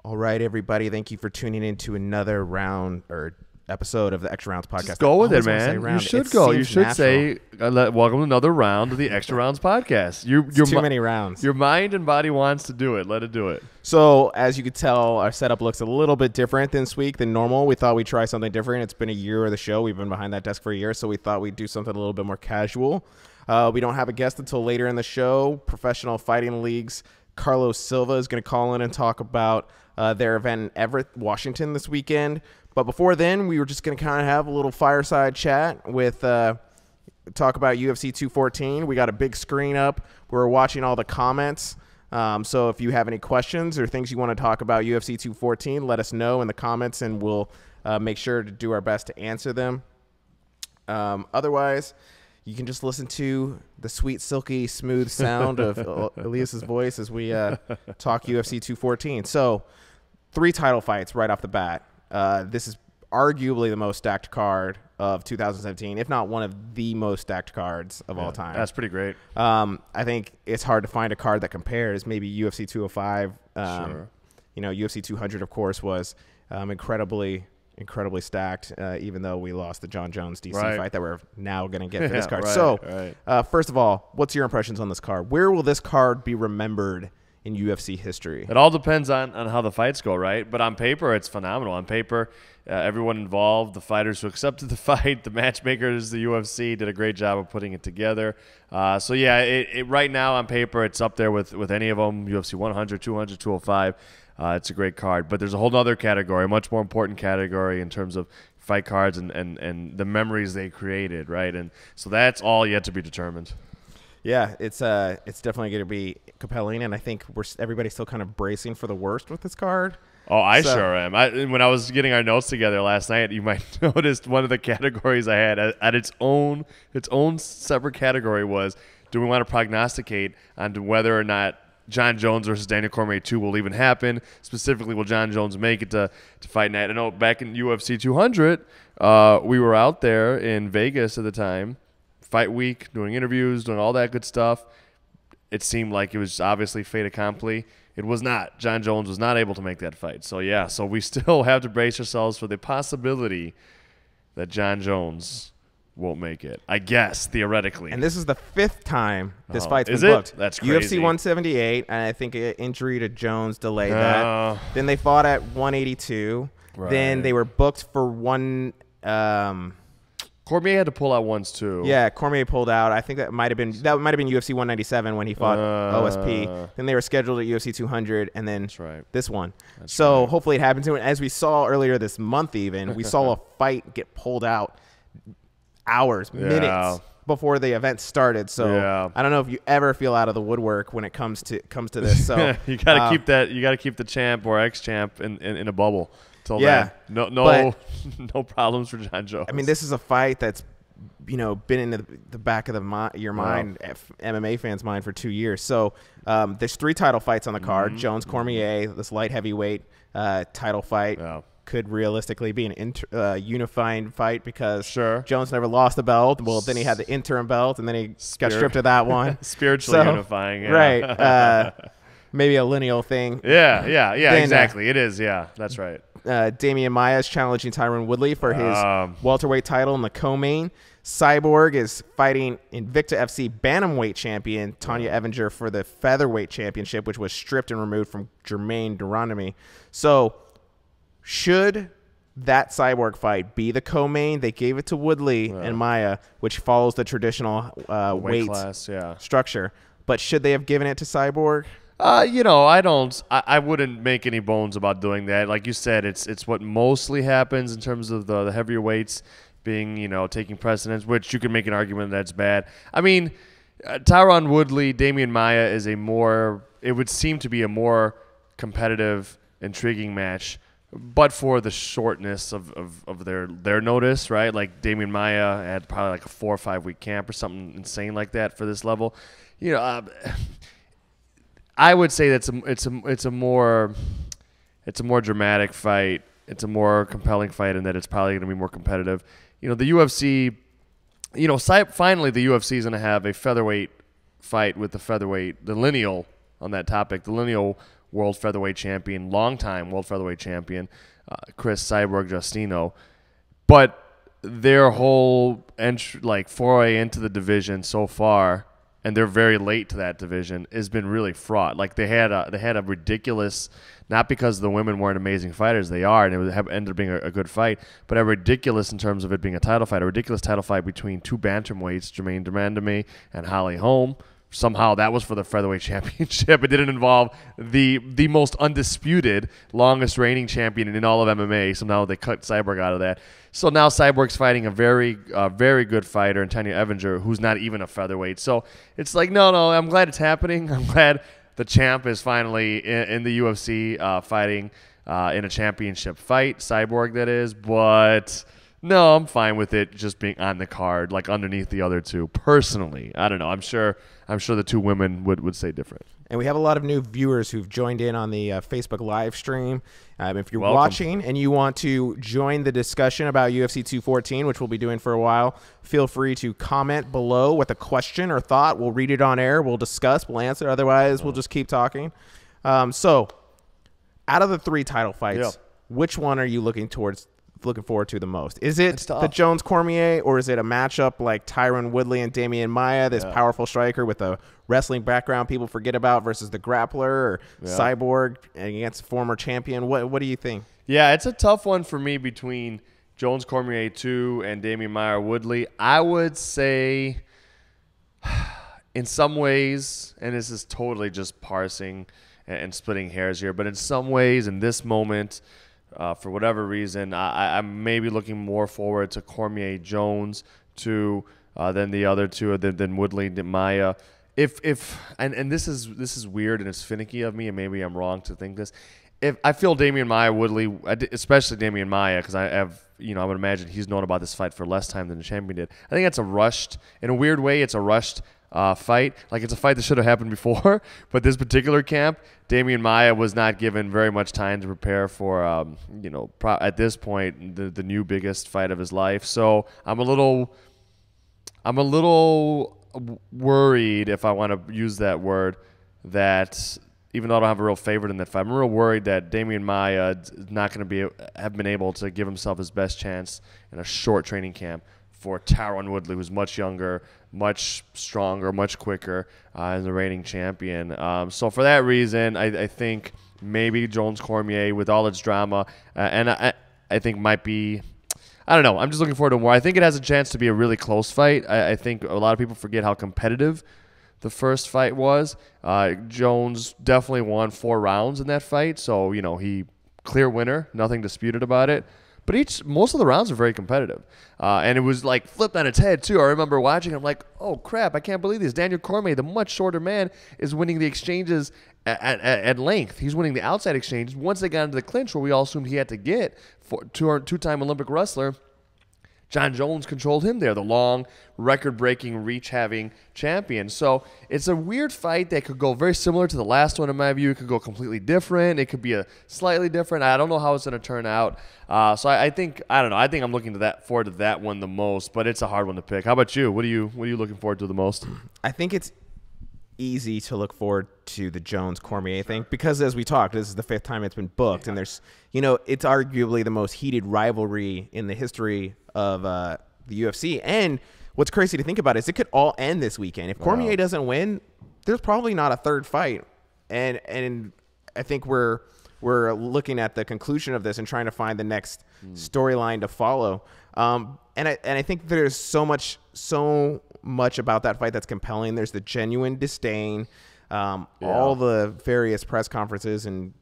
All right, everybody. Thank you for tuning in to another round or episode of the Extra Rounds podcast. Just go with it, man. You should go. You should say, welcome to another round of the Extra Rounds podcast. Too many rounds. Your mind and body wants to do it. Let it do it. So, as you can tell, our setup looks a little bit different this week than normal. We thought we'd try something different. It's been a year of the show. We've been behind that desk for a year, so we thought we'd do something a little bit more casual. We don't have a guest until later in the show. Professional Fighting League's Carlos Silva is going to call in and talk about their event in Everett, Washington this weekend. But before then, we were just going to kind of have a little fireside chat with talk about UFC 214. We got a big screen up. We're watching all the comments. So if you have any questions or things you want to talk about UFC 214, let us know in the comments, and we'll make sure to do our best to answer them. Otherwise, you can just listen to the sweet, silky, smooth sound of Elias's voice as we talk UFC 214. So 3 title fights right off the bat. This is arguably the most stacked card of 2017, if not one of the most stacked cards of all time. That's pretty great. I think it's hard to find a card that compares. Maybe UFC 205. Sure. You know, UFC 200, of course, was incredibly stacked, even though we lost the John Jones DC fight that we're now going to get for this card. First of all, what's your impressions on this card? Where will this card be remembered in UFC history? It all depends on how the fights go, right? But on paper, it's phenomenal. On paper, everyone involved, the fighters who accepted the fight, the matchmakers, the UFC did a great job of putting it together. So yeah, it right now on paper, it's up there with any of them, UFC 100, 200, 205. It's a great card. But there's a whole other category, a much more important category in terms of fight cards and the memories they created, right? And so that's all yet to be determined. Yeah, it's definitely going to be compelling, and I think everybody's still kind of bracing for the worst with this card. Oh, I sure am. When I was getting our notes together last night, you might notice one of the categories I had at its own separate category was, do we want to prognosticate on whether or not John Jones versus Daniel Cormier 2 will even happen? Specifically, will John Jones make it to fight night? I know back in UFC 200, we were out there in Vegas at the time, fight week, doing interviews, doing all that good stuff. It seemed like it was obviously fait accompli. It was not. John Jones was not able to make that fight. So, yeah, so we still have to brace ourselves for the possibility that John Jones won't make it, I guess, theoretically. And this is the 5th time this fight's been booked. That's crazy. UFC 178, and I think an injury to Jones delayed that. Then they fought at 182. Right. Then they were booked for one Cormier had to pull out once too. Yeah, Cormier pulled out. I think that might have been UFC 197 when he fought OSP. Then they were scheduled at UFC 200, and then this one. Hopefully it happens. And as we saw earlier this month, even we saw a fight get pulled out minutes before the event started. So I don't know if you ever feel out of the woodwork when it comes to this. So you got to keep that. You got to keep the champ or ex-champ in a bubble. No problems for John Jones. I mean, this is a fight that's, been in the back of your mind, MMA fans' mind for 2 years. So there's 3 title fights on the card. Jones Cormier, this light heavyweight title fight could realistically be an unifying fight because Jones never lost the belt. Well, then he had the interim belt, and then he got stripped of that one. Spiritually unifying, right? Maybe a lineal thing. Yeah, exactly. It is. Yeah, that's right. Damian Maia is challenging Tyron Woodley for his welterweight title in the co-main. Cyborg is fighting Invicta FC bantamweight champion Tanya Evinger for the featherweight championship, which was stripped and removed from Jermaine Durandamy. So should that Cyborg fight be the co-main? They gave it to Woodley and Maia, which follows the traditional weight class, structure. But should they have given it to Cyborg? I wouldn't make any bones about doing that. Like you said, it's what mostly happens in terms of the heavier weights being, taking precedence, which you can make an argument that's bad. I mean, Tyron Woodley, Damian Maia is it would seem to be a more competitive, intriguing match, but for the shortness of their notice, right? Like Damian Maia had probably like a 4 or 5 week camp or something insane like that for this level. I would say that it's a more dramatic fight. It's a more compelling fight in that it's probably going to be more competitive. The UFC, finally the UFC is going to have a featherweight fight with the lineal on that topic. The lineal world featherweight champion, longtime world featherweight champion, Chris Cyborg Justino. But their whole foray into the division so far, and they're very late to that division, has been really fraught. Like they had a ridiculous, not because the women weren't amazing fighters, they are, and it ended up being a good fight, but a ridiculous in terms of it being a title fight, a ridiculous title fight between two bantamweights, Jermaine Durandamy and Holly Holm. Somehow that was for the featherweight championship. It didn't involve the most undisputed, longest reigning champion in all of MMA. Somehow they cut Cyborg out of that. So now Cyborg's fighting a very good fighter, Tanya Evinger, who's not even a featherweight. So it's like, no, I'm glad it's happening. I'm glad the champ is finally in the UFC fighting in a championship fight, Cyborg that is. But no, I'm fine with it just being on the card, like underneath the other two. Personally, I don't know. I'm sure the two women would say different. And we have a lot of new viewers who've joined in on the Facebook live stream. If you're Welcome. watching and you want to join the discussion about UFC 214, which we'll be doing for a while, feel free to comment below with a question or thought. We'll read it on air. We'll discuss. We'll answer. Otherwise, we'll just keep talking. So, out of the 3 title fights, which one are you looking forward to the most? Is it the Jones-Cormier, or is it a matchup like Tyron Woodley and Damian Maia, this powerful striker with a wrestling background people forget about, versus the grappler or Cyborg against former champion? What do you think? Yeah, it's a tough one for me between Jones-Cormier 2 and Damian Maia Woodley. I would say in some ways, and this is totally just parsing and splitting hairs here, but in some ways in this moment, for whatever reason, I'm maybe looking more forward to Cormier Jones than the other two, than Woodley and Maia. And this is weird and it's finicky of me, and maybe I'm wrong to think this. If I feel Damian Maia Woodley, especially Damian Maia, because I would imagine he's known about this fight for less time than the champion did. I think in a weird way, it's a rushed fight. Like, it's a fight that should have happened before, but this particular camp, Damian Maia was not given very much time to prepare for, at this point, the new biggest fight of his life. So I'm a little worried, if I want to use that word, that even though I don't have a real favorite in that fight, I'm real worried that Damian Maia is not going to have been able to give himself his best chance in a short training camp for Tyron Woodley, who's much younger, much stronger, much quicker, as the reigning champion. So for that reason, I think maybe Jones-Cormier, with all its drama, and I think might be, I don't know. I'm just looking forward to more. I think it has a chance to be a really close fight. I think a lot of people forget how competitive the first fight was. Jones definitely won 4 rounds in that fight, so he clear winner, nothing disputed about it. But most of the rounds are very competitive. And it was like flipped on its head, too. I remember watching, I'm like, oh, crap, I can't believe this. Daniel Cormier, the much shorter man, is winning the exchanges at length. He's winning the outside exchanges. Once they got into the clinch, where we all assumed he had to get, for two-time Olympic wrestler, John Jones controlled him there, the long, record-breaking, reach-having champion. So it's a weird fight that could go very similar to the last one, in my view. It could go completely different. It could be a slightly different. I don't know how it's going to turn out. So I think I'm looking forward to that one the most, but it's a hard one to pick. How about you? What are you looking forward to the most? I think it's easy to look forward to the Jones-Cormier thing because, as we talked, this is the 5th time it's been booked, and there's, it's arguably the most heated rivalry in the history of the UFC. And what's crazy to think about is it could all end this weekend. If Cormier doesn't win, there's probably not a third fight. And I think we're looking at the conclusion of this and trying to find the next storyline to follow. And I think there's so much about that fight that's compelling. There's the genuine disdain, all the various press conferences and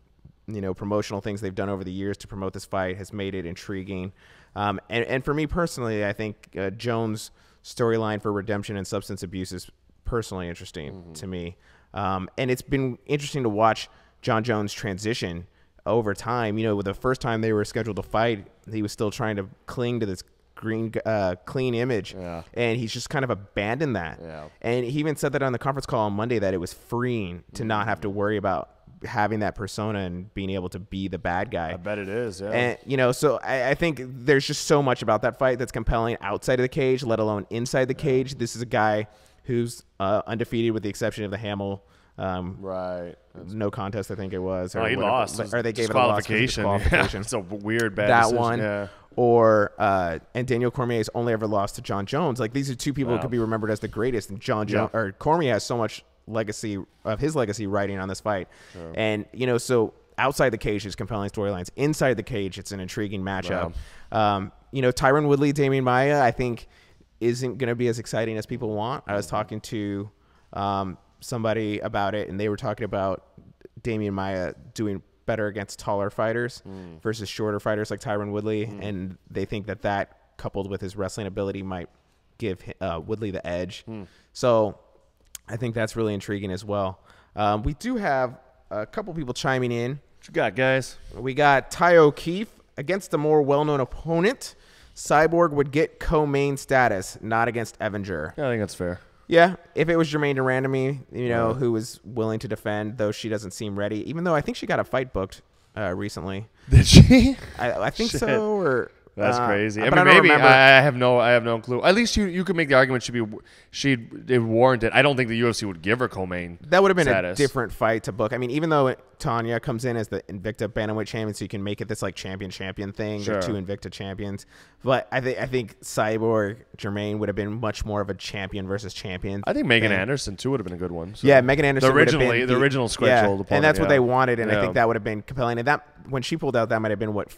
promotional things they've done over the years to promote this fight has made it intriguing. And for me personally, I think Jones' storyline for redemption and substance abuse is personally interesting to me. And it's been interesting to watch John Jones transition over time. With the first time they were scheduled to fight, he was still trying to cling to this clean image, and he's just kind of abandoned that. And he even said that on the conference call on Monday, that it was freeing to not have to worry about having that persona and being able to be the bad guy. I bet it is. And so I think there's just so much about that fight that's compelling outside of the cage, let alone inside the cage. This is a guy who's undefeated with the exception of the Hamill Right. No contest, I think it was. Or he lost. Or they gave it a loss 'cause of disqualification. It's a weird bad that decision. one. Yeah. Or and Daniel Cormier's only ever lost to John Jones. Like these are two people who could be remembered as the greatest. And John Jones or Cormier has so much legacy of his legacy riding on this fight. Sure. And so outside the cage, there's compelling storylines. Inside the cage, it's an intriguing matchup. Wow. Tyron Woodley, Damian Maia, I think isn't going to be as exciting as people want. I was talking to somebody about it, and they were talking about Damian Maia doing better against taller fighters versus shorter fighters like Tyron Woodley, and they think that coupled with his wrestling ability might give Woodley the edge. So I think that's really intriguing as well. We do have a couple people chiming in. What you got, guys? We got Ty O'Keefe against a more well-known opponent. Cyborg would get co-main status, not against Evinger. Yeah, I think that's fair. Yeah, if it was Jermaine Durandamy, who was willing to defend, though she doesn't seem ready. Even though I think she got a fight booked recently. Did she? I think so. Or that's crazy. I but mean, I don't maybe remember. I have no clue. At least you could make the argument she'd warrant it. I don't think the UFC would give her co-main. That would have been status. a different fight to book. I mean, even though Tanya comes in as the Invicta Bantamweight champion, so you can make it this like champion thing. Sure. They're two Invicta champions. But I think Cyborg Jermaine would have been much more of a champion versus champion. I think Megan Anderson too would have been a good one. So. Yeah, Megan Anderson. The original scheduled opponent, and that's what they wanted, and I think that would have been compelling. And that when she pulled out, that might have been what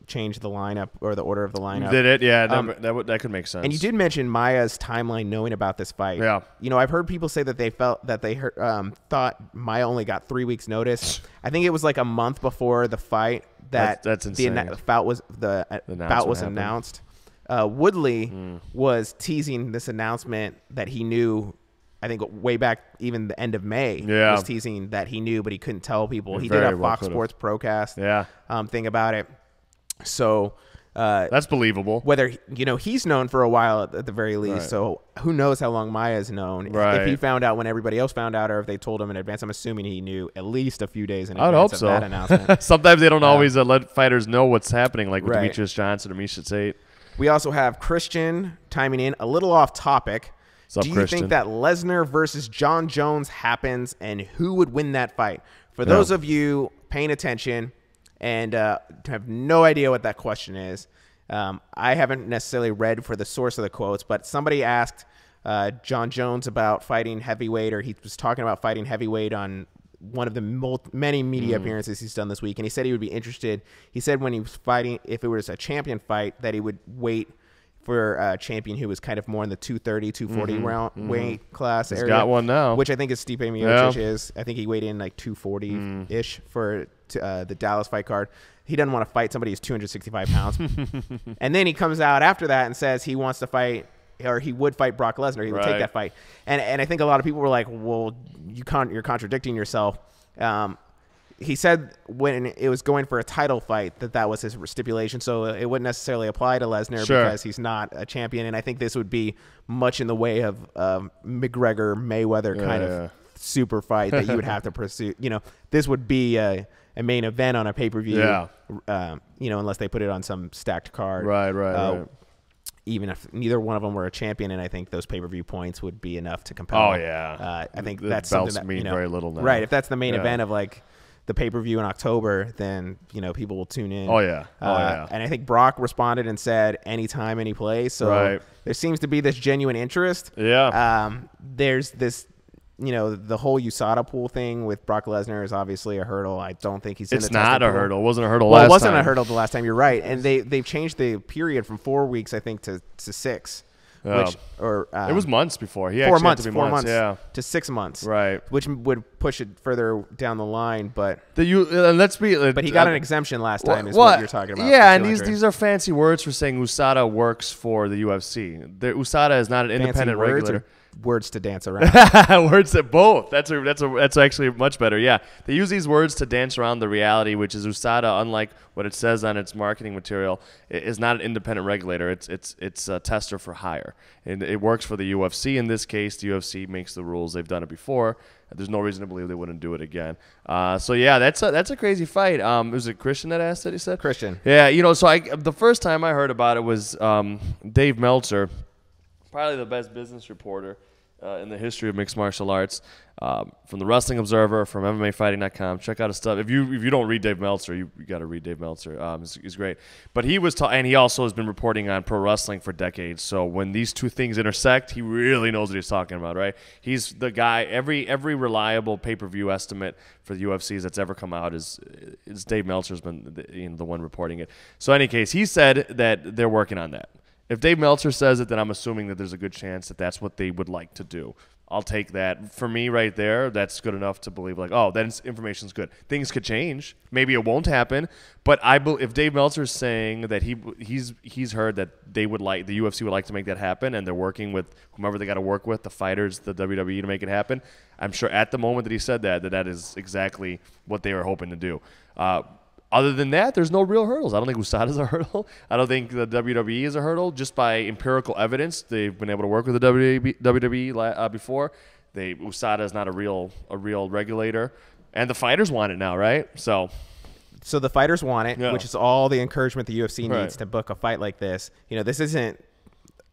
changed the lineup or the order of the lineup. Did it? Yeah, that could make sense. And you did mention Maya's timeline, knowing about this fight. Yeah. I've heard people say that they thought Maya only got 3 weeks notice. I think it was like a month before the fight that that's insane. the bout was announced. Woodley was teasing this announcement that he knew. I think way back even the end of May was teasing that he knew, but he couldn't tell people. He did a Fox Sports Procast thing about it. So that's believable. Whether he's known for a while at the very least. Right. So who knows how long Maya's known? Right. If he found out when everybody else found out, or if they told him in advance. I'm assuming he knew at least a few days in advance of that announcement. Sometimes they don't always let fighters know what's happening, like with Demetrius Johnson or Misha Tate. We also have Christian chiming in a little off topic. Do you think that Lesnar versus John Jones happens, and who would win that fight? For those of you paying attention and have no idea what that question is, I haven't necessarily read for the source of the quotes, but somebody asked John Jones about fighting heavyweight, or he was talking about fighting heavyweight on one of the many media appearances he's done this week, and he said he would be interested. He said when he was fighting, if it was a champion fight, that he would wait for a champion who was kind of more in the 230, 240 round weight class area. He's got one now. Which I think is Stipe Miocic is. I think he weighed in like 240-ish for the Dallas fight card. He doesn't want to fight somebody who's 265 pounds. And then he comes out after that and says he wants to fight, or he would fight Brock Lesnar. He would take that fight. And I think a lot of people were like, well, you're contradicting yourself. He said when it was going for a title fight that was his stipulation, so it wouldn't necessarily apply to Lesnar because he's not a champion. And I think this would be much in the way of McGregor-Mayweather kind of super fight that you would have to pursue. This would be a main event on a pay-per-view, unless they put it on some stacked card. Right. Even if neither one of them were a champion, and I think those pay-per-view points would be enough to compel. Oh, yeah. I think the that's belts something that, mean very little now. Right, if that's the main event of like the pay-per-view in October, then people will tune in. Oh yeah. And I think Brock responded and said anytime, any place. So there seems to be this genuine interest. There's this, the whole USADA pool thing with Brock Lesnar is obviously a hurdle. I don't think he's in the testing not a pool. hurdle. It wasn't a hurdle last time. Well, it wasn't a hurdle the last time. You're right. And they've changed the period from 4 weeks, I think, to 6. It was months before. He 4 actually months, had to be 4 months to 6 months, right? Which would push it further down the line. But but he got an exemption last time. Is what you're talking about? Yeah, and these are fancy words for saying USADA works for the UFC. USADA is not an independent regulator. Words to dance around. Words at both. That's actually much better. Yeah, they use these words to dance around the reality, which is USADA, unlike what it says on its marketing material, is not an independent regulator. It's a tester for hire, and it works for the UFC. In this case, the UFC makes the rules. They've done it before. There's no reason to believe they wouldn't do it again. So yeah, that's a crazy fight. Was it Christian that asked it? He said Christian. Yeah, so the first time I heard about it was Dave Meltzer, probably the best business reporter in the history of mixed martial arts. From the Wrestling Observer, from MMAfighting.com. Check out his stuff. If you don't read Dave Meltzer, you got to read Dave Meltzer. He's great. But he was and he also has been reporting on pro wrestling for decades. So when these two things intersect, he really knows what he's talking about, right? He's the guy. Every reliable pay-per-view estimate for the UFCs that's ever come out is Dave Meltzer's been the one reporting it. So in any case, he said that they're working on that. If Dave Meltzer says it, then I'm assuming that there's a good chance that that's what they would like to do. I'll take that. For me right there, that's good enough to believe, like, oh, that information's good. Things could change. Maybe it won't happen. But if Dave Meltzer's saying that he's heard that the UFC would like to make that happen, and they're working with whomever they got to work with, the fighters, the WWE, to make it happen, I'm sure at the moment that he said that is exactly what they were hoping to do. Other than that, there's no real hurdles. I don't think USADA's a hurdle. I don't think the WWE is a hurdle. Just by empirical evidence, they've been able to work with the WWE before. USADA is not a real regulator, and the fighters want it now, right? So the fighters want it, yeah. which is all the encouragement the UFC Right. needs to book a fight like this. This isn't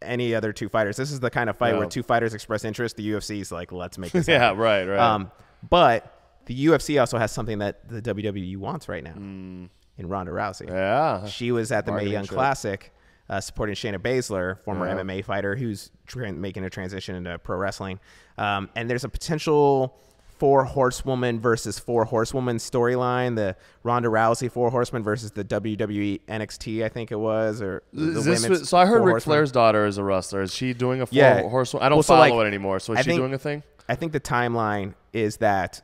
any other two fighters. This is the kind of fight where two fighters express interest. The UFC is like, let's make this happen. Yeah, right. But the UFC also has something that the WWE wants right now in Ronda Rousey. Yeah. She was at the Mae Marketing Young trip. Classic supporting Shayna Baszler, former Yeah. MMA fighter who's making a transition into pro wrestling. And there's a potential 4 horsewoman versus 4 horsewoman storyline. The Ronda Rousey 4 horsemen versus the WWE NXT, I think it was. Or So I heard Ric Flair's daughter is a wrestler. Is she doing a 4 horsewoman? I don't follow it anymore. So is she doing a thing? I think the timeline is that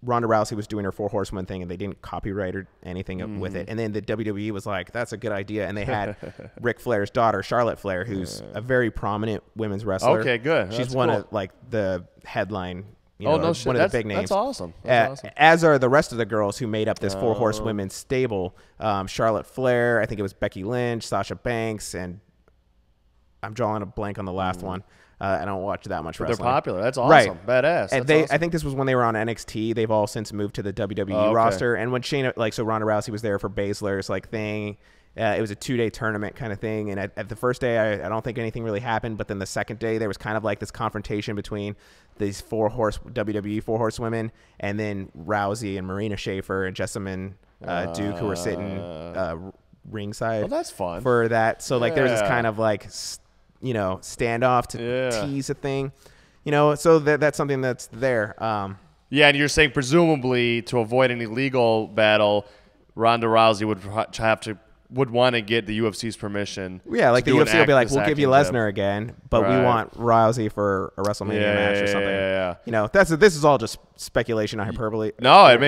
Ronda Rousey was doing her 4 horsewoman thing, and they didn't copyright or anything with it. And then the WWE was like, that's a good idea. And they had Ric Flair's daughter, Charlotte Flair, who's a very prominent women's wrestler. Okay, good. She's That's one cool. of like the headline, No shit. one of the big names. That's awesome. That's awesome. As are the rest of the girls who made up this 4 horsewomen stable. Charlotte Flair, I think it was Becky Lynch, Sasha Banks, and I'm drawing a blank on the last one. I don't watch that much wrestling. They're popular. That's awesome. Right. Badass. And That's awesome. I think this was when they were on NXT. They've all since moved to the WWE roster. And when so Ronda Rousey was there for Baszler's thing. It was a 2-day tournament kind of thing. And at the first day, I don't think anything really happened. But then the second day, there was kind of like this confrontation between these WWE 4 horsewomen, and then Rousey and Marina Shafir and Jessamine Duke, who were sitting ringside. Oh, that's fun. For that. So there was this kind of standoff to tease a thing, so that's something that's there. Yeah, and you're saying presumably to avoid any legal battle, Ronda Rousey would want to get the UFC's permission. Yeah, like the UFC will be like, we'll give you acting Lesnar tip. again, but we want Rousey for a WrestleMania match or something. Yeah. This is all just speculation, not hyperbole. No, it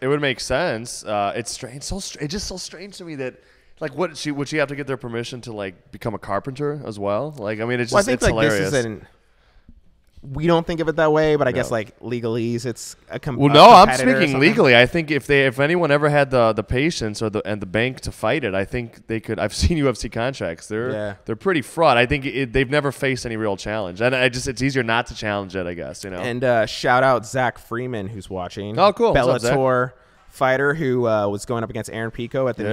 would make sense. It's strange. It's just so strange to me that. Would she have to get their permission to become a carpenter as well? It's just it's hilarious. This isn't. We don't think of it that way, but I guess legalese, it's a I'm speaking legally. I think if anyone ever had the patience and the bank to fight it, I think they could. I've seen UFC contracts. They're pretty fraught. I think they've never faced any real challenge, and it's easier not to challenge it, I guess. And shout out Zach Freeman, who's watching. Oh, cool. Bellator fighter who was going up against Aaron Pico at the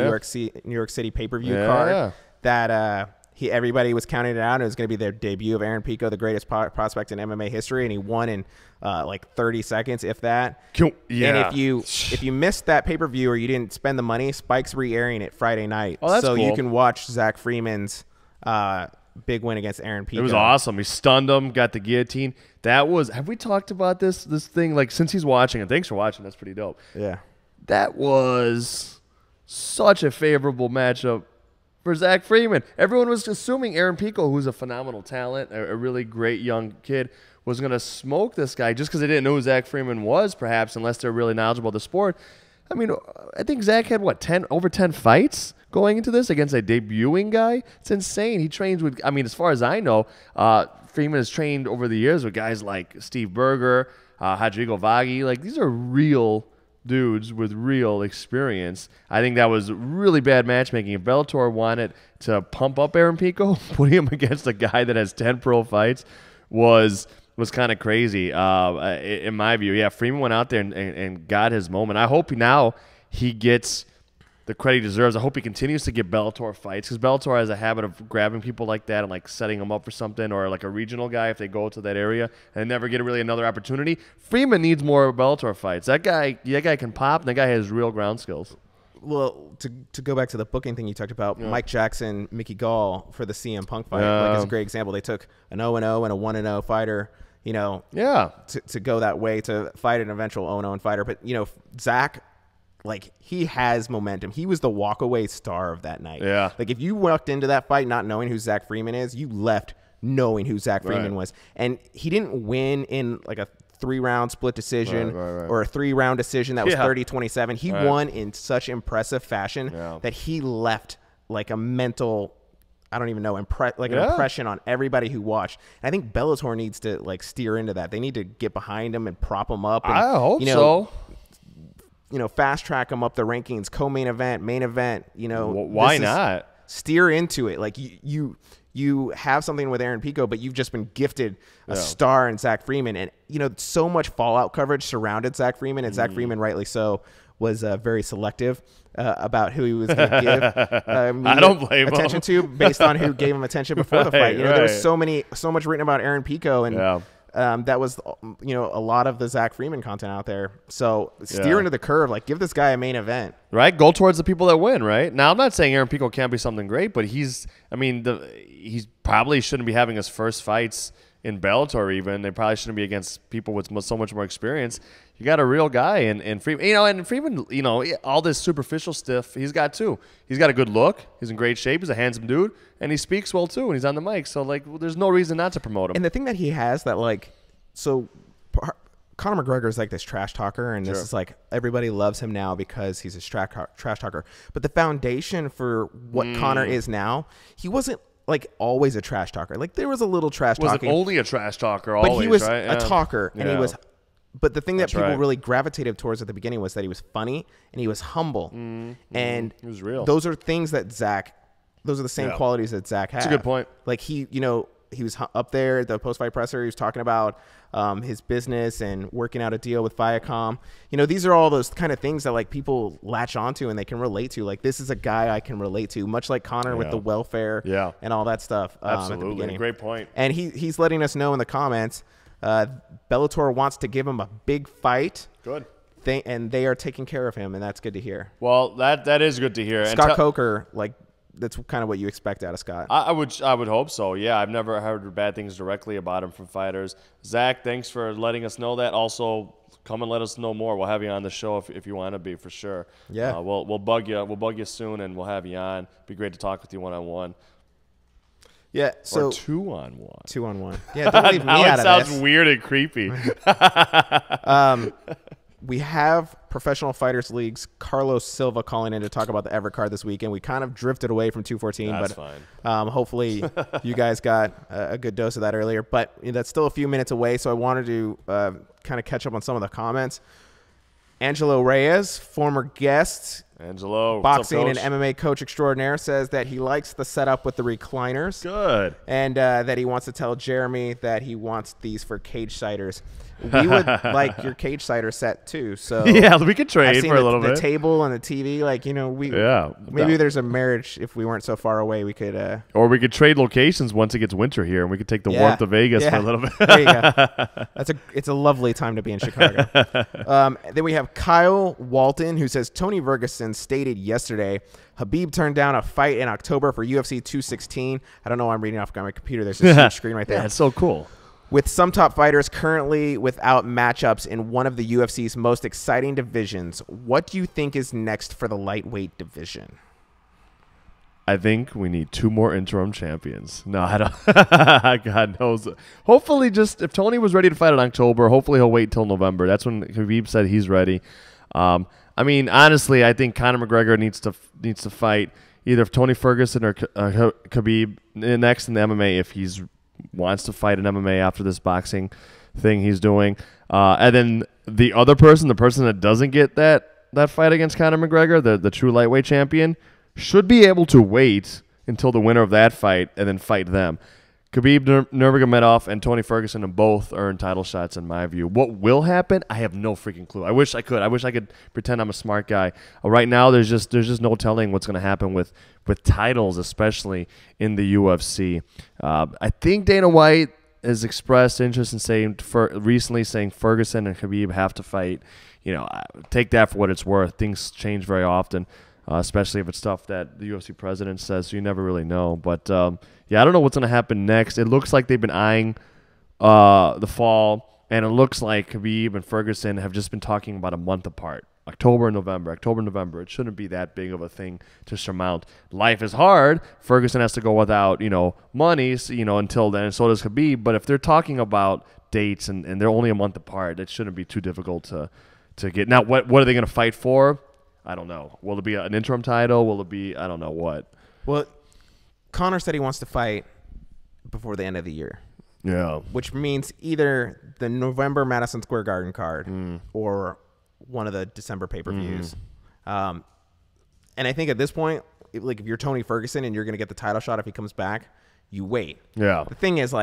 New York City pay-per-view card. That everybody was counting it out. It was going to be their debut of Aaron Pico, the greatest prospect in MMA history, and he won in 30 seconds, if that. Yeah. And if you missed that pay-per-view or you didn't spend the money, Spike's re-airing it Friday night. Oh, that's so cool. you can watch Zach Freeman's big win against Aaron Pico. It was awesome. He stunned him, got the guillotine. Have we talked about this thing since he's watching? And thanks for watching. That's pretty dope. Yeah. That was such a favorable matchup for Zach Freeman. Everyone was assuming Aaron Pico, who's a phenomenal talent, a really great young kid, was going to smoke this guy just because they didn't know who Zach Freeman was, perhaps, unless they're really knowledgeable of the sport. I think Zach had, over 10 fights going into this against a debuting guy? It's insane. He trains with, as far as I know, Freeman has trained over the years with guys like Steve Berger, Rodrigo Vaghi. These are real dudes with real experience. I think that was really bad matchmaking. If Bellator wanted to pump up Aaron Pico, putting him against a guy that has 10 pro fights was kind of crazy in my view. Yeah, Freeman went out there and got his moment. I hope now he gets the credit he deserves. I hope he continues to get Bellator fights because Bellator has a habit of grabbing people like that and like setting them up for something, or like a regional guy if they go to that area and never get really another opportunity. Freeman needs more Bellator fights. That guy can pop, and that guy has real ground skills. Well, to go back to the booking thing you talked about, Mike Jackson, Mickey Gall for the CM Punk fight, like, is a great example. They took an 0-0 and a 1-0 fighter, you know, to go that way to fight an eventual 0-0 fighter. But, you know, Zach, like, he has momentum. He was the walkaway star of that night. Yeah. Like, if you walked into that fight not knowing who Zach Freeman is, you left knowing who Zach Freeman was. And he didn't win in, like, a 3-round split decision or a 3-round decision that was 30-27. He won in such impressive fashion that he left, like, a mental, I don't even know, an impression on everybody who watched. And I think Bellator needs to, like, steer into that. They need to get behind him and prop him up. And, I hope so. You know, fast track them up the rankings, co-main event, main event, you know. Why not? Steer into it. Like, you have something with Aaron Pico, but you've just been gifted a star in Zach Freeman. And, you know, so much fallout coverage surrounded Zach Freeman, and Zach Freeman, rightly so, was very selective about who he was going to give I don't blame attention to based on who gave him attention before the fight. You know, there was so much written about Aaron Pico, and that was, you know, a lot of the Zach Freeman content out there. So steer into the curve, like, give this guy a main event. Right, go towards the people that win. Right now, I'm not saying Aaron Pico can't be something great, but he's probably shouldn't be having his first fights in Bellator. Even they probably shouldn't be against people with so much more experience. You got a real guy in Freeman, you know, and Freeman, you know, all this superficial stuff he's got too. He's got a good look. He's in great shape. He's a handsome dude, and he speaks well too. And he's on the mic, so like, there's no reason not to promote him. And the thing that he has that, like, so Conor McGregor is like this trash talker, and this is like everybody loves him now because he's a trash talker. But the foundation for what Conor is now, he wasn't like always a trash talker. Like, there was a little trash talking. Wasn't only a trash talker, but always, he was right? a talker, and he was. But the thing that people really gravitated towards at the beginning was that he was funny and he was humble, and he was real. Those are things that Zach. Those are the same qualities that Zach had. That's a good point. Like, he, you know, he was up there at the post-fight presser. He was talking about his business and working out a deal with Viacom. You know, these are all those kind of things that, like, people latch onto and they can relate to. Like, this is a guy I can relate to, much like Conor with the welfare and all that stuff. Absolutely. At the beginning. Great point. And he's letting us know in the comments, Bellator wants to give him a big fight. Good. And they are taking care of him, and that's good to hear. Well, that is good to hear. Scott Coker, like, that's kind of what you expect out of Scott. I would hope so. Yeah, I've never heard bad things directly about him from fighters. Zach, thanks for letting us know that. Also, come and let us know more. We'll have you on the show if you want to be, for sure. Yeah. We'll bug you. We'll bug you soon, and we'll have you on. Be great to talk with you one-on-one. Yeah. So or 2-on-1. 2-on-1. Yeah. Don't leave me out of this. Now it sounds weird and creepy. We have Professional Fighters League's Carlos Silva calling in to talk about the Everett card this weekend. We kind of drifted away from 214, that's but fine. Hopefully you guys got a good dose of that earlier. But that's still a few minutes away, so I wanted to kind of catch up on some of the comments. Angelo Reyes, former guest, Angelo, boxing and MMA coach extraordinaire, says that he likes the setup with the recliners. Good. And that he wants to tell Jeremy that he wants these for cage siders. We would like your cage cider set too. So yeah, we could trade for a little bit. The table and the TV, like, you know, maybe there's a marriage. If we weren't so far away, we could. Or we could trade locations once it gets winter here, and we could take the warmth of Vegas for a little bit. There you go. It's a lovely time to be in Chicago. Then we have Kyle Walton, who says Tony Ferguson stated yesterday Habib turned down a fight in October for UFC 216. I don't know why I'm reading off my computer. There's a huge screen right there. Yeah, it's so cool. With some top fighters currently without matchups in one of the UFC's most exciting divisions, what do you think is next for the lightweight division? I think we need 2 more interim champions. No, I don't. God knows. Hopefully, just if Tony was ready to fight in October, hopefully he'll wait till November. That's when Khabib said he's ready. I mean, honestly, I think Conor McGregor needs to fight either Tony Ferguson or Khabib next in the MMA if he's wants to fight in MMA after this boxing thing he's doing. And then the other person, the person that doesn't get that fight against Conor McGregor, the true lightweight champion, should be able to wait until the winner of that fight and then fight them. Khabib Nurmagomedov and Tony Ferguson have both earned title shots in my view. What will happen? I have no freaking clue. I wish I could. I wish I could pretend I'm a smart guy. Right now, there's just no telling what's going to happen with titles, especially in the UFC. I think Dana White has expressed interest in recently saying Ferguson and Khabib have to fight. Take that for what it's worth. Things change very often. Especially if it's stuff that the UFC president says, so you never really know. But, I don't know what's going to happen next. It looks like they've been eyeing the fall, and it looks like Khabib and Ferguson have just been talking about a month apart. October and November. It shouldn't be that big of a thing to surmount. Life is hard. Ferguson has to go without, money, until then, and so does Khabib. But if they're talking about dates and they're only a month apart, it shouldn't be too difficult to get. Now, what are they going to fight for? I don't know. Will it be an interim title? Will it be, I don't know what. Well, Conor said he wants to fight before the end of the year. Yeah. Which means either the November Madison Square Garden card or one of the December pay-per-views. And I think at this point, if you're Tony Ferguson and you're going to get the title shot if he comes back, you wait. Yeah. The thing is,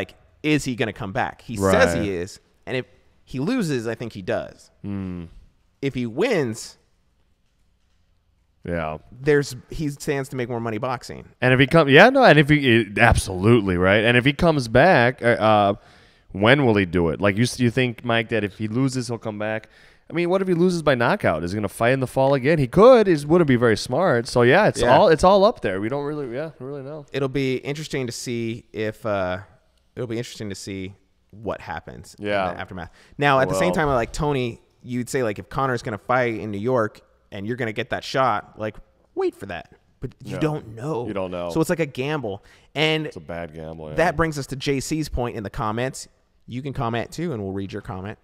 is he going to come back? He says he is. And if he loses, I think he does. If he wins... Yeah, he stands to make more money boxing. And if he comes, absolutely right. And if he comes back, when will he do it? Like you think, Mike, that if he loses, he'll come back? I mean, what if he loses by knockout? Is he going to fight in the fall again? He could. It wouldn't be very smart. So it's all up there. We don't really know. It'll be interesting to see what happens. In the aftermath. Now, at the same time, like Tony, you'd say if Conor's going to fight in New York. And you're going to get that shot, wait for that. But you don't know. You don't know. So it's like a gamble. And it's a bad gamble. Yeah. That brings us to JC's point in the comments. You can comment too, and we'll read your comment.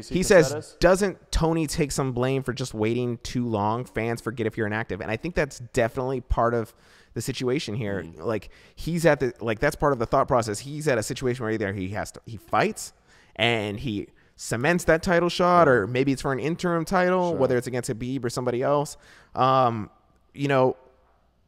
He says, doesn't Tony take some blame for just waiting too long? Fans forget if you're inactive. And I think that's definitely part of the situation here. He's at that's part of the thought process. He's at a situation where either he fights and he cements that title shot, or maybe it's for an interim title, whether it's against Khabib or somebody else, or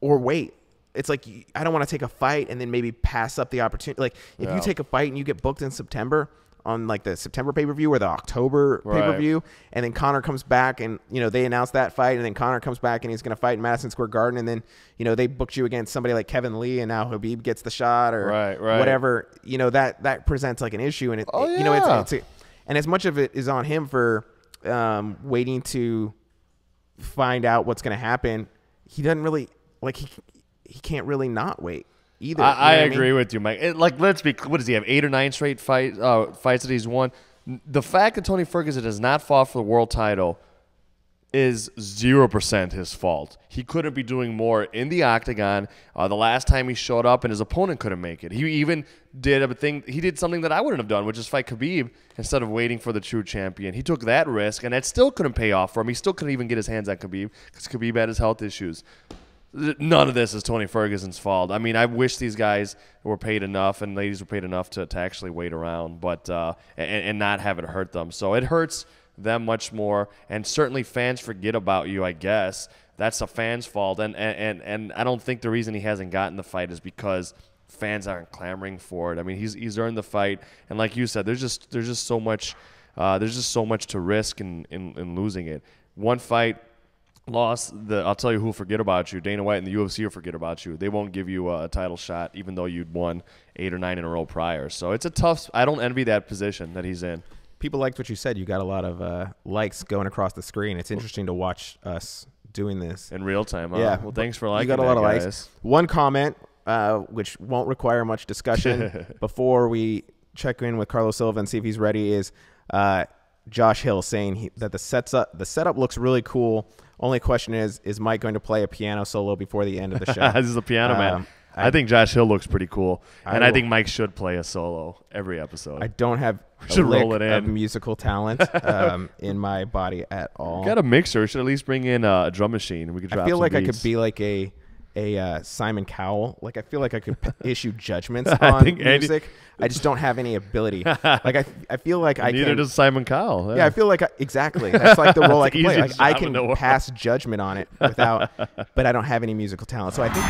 wait. It's I don't want to take a fight and then maybe pass up the opportunity. If you take a fight and you get booked in September on the September pay-per-view or the October pay-per-view, and then Conor comes back and, they announce that fight, and then Conor comes back and he's going to fight in Madison Square Garden, and then, they booked you against somebody like Kevin Lee, and now Khabib gets the shot or whatever, that presents an issue. And and as much of it is on him for waiting to find out what's going to happen, he doesn't really he can't really not wait either. I agree with you, Mike. Let's be. What does he have? 8 or 9 straight fights that he's won. The fact that Tony Ferguson has not fought for the world title is 0% his fault. He couldn't be doing more in the octagon. The last time he showed up and his opponent couldn't make it. He even did a thing. He did something that I wouldn't have done, which is fight Khabib instead of waiting for the true champion. He took that risk, and that still couldn't pay off for him. He still couldn't even get his hands on Khabib because Khabib had his health issues. None of this is Tony Ferguson's fault. I mean, I wish these guys were paid enough and ladies were paid enough to actually wait around, but and not have it hurt them. So it hurts them much more, and certainly fans forget about you, I guess. That's a fan's fault, and I don't think the reason he hasn't gotten the fight is because fans aren't clamoring for it. I mean, he's earned the fight, and like you said, there's just so much to risk in losing it. One fight loss, I'll tell you who'll forget about you. Dana White and the UFC will forget about you. They won't give you a title shot, even though you'd won 8 or 9 in a row prior. So it's a tough. I don't envy that position that he's in. People liked what you said. You got a lot of likes going across the screen. It's interesting to watch us doing this in real time. Huh? Yeah. Well, thanks for liking. You got a lot of guys. likes. One comment, which won't require much discussion before we check in with Carlos Silva and see if he's ready, is Josh Hill saying that the setup looks really cool. Only question is Mike going to play a piano solo before the end of the show? This is a piano man. I think Josh Hill looks pretty cool, and I think Mike should play a solo every episode. I don't have a lick of musical talent in my body at all. Got a mixer. We should at least bring in a drum machine. We could drop I feel some like beats. I could be like a Simon Cowell. Like I feel like I could issue judgments on music. I just don't have any ability. Like I feel like I can. Neither does Simon Cowell. Yeah, I feel like exactly. That's like the role I can play. Like I can pass judgment on it without, but I don't have any musical talent. So I think.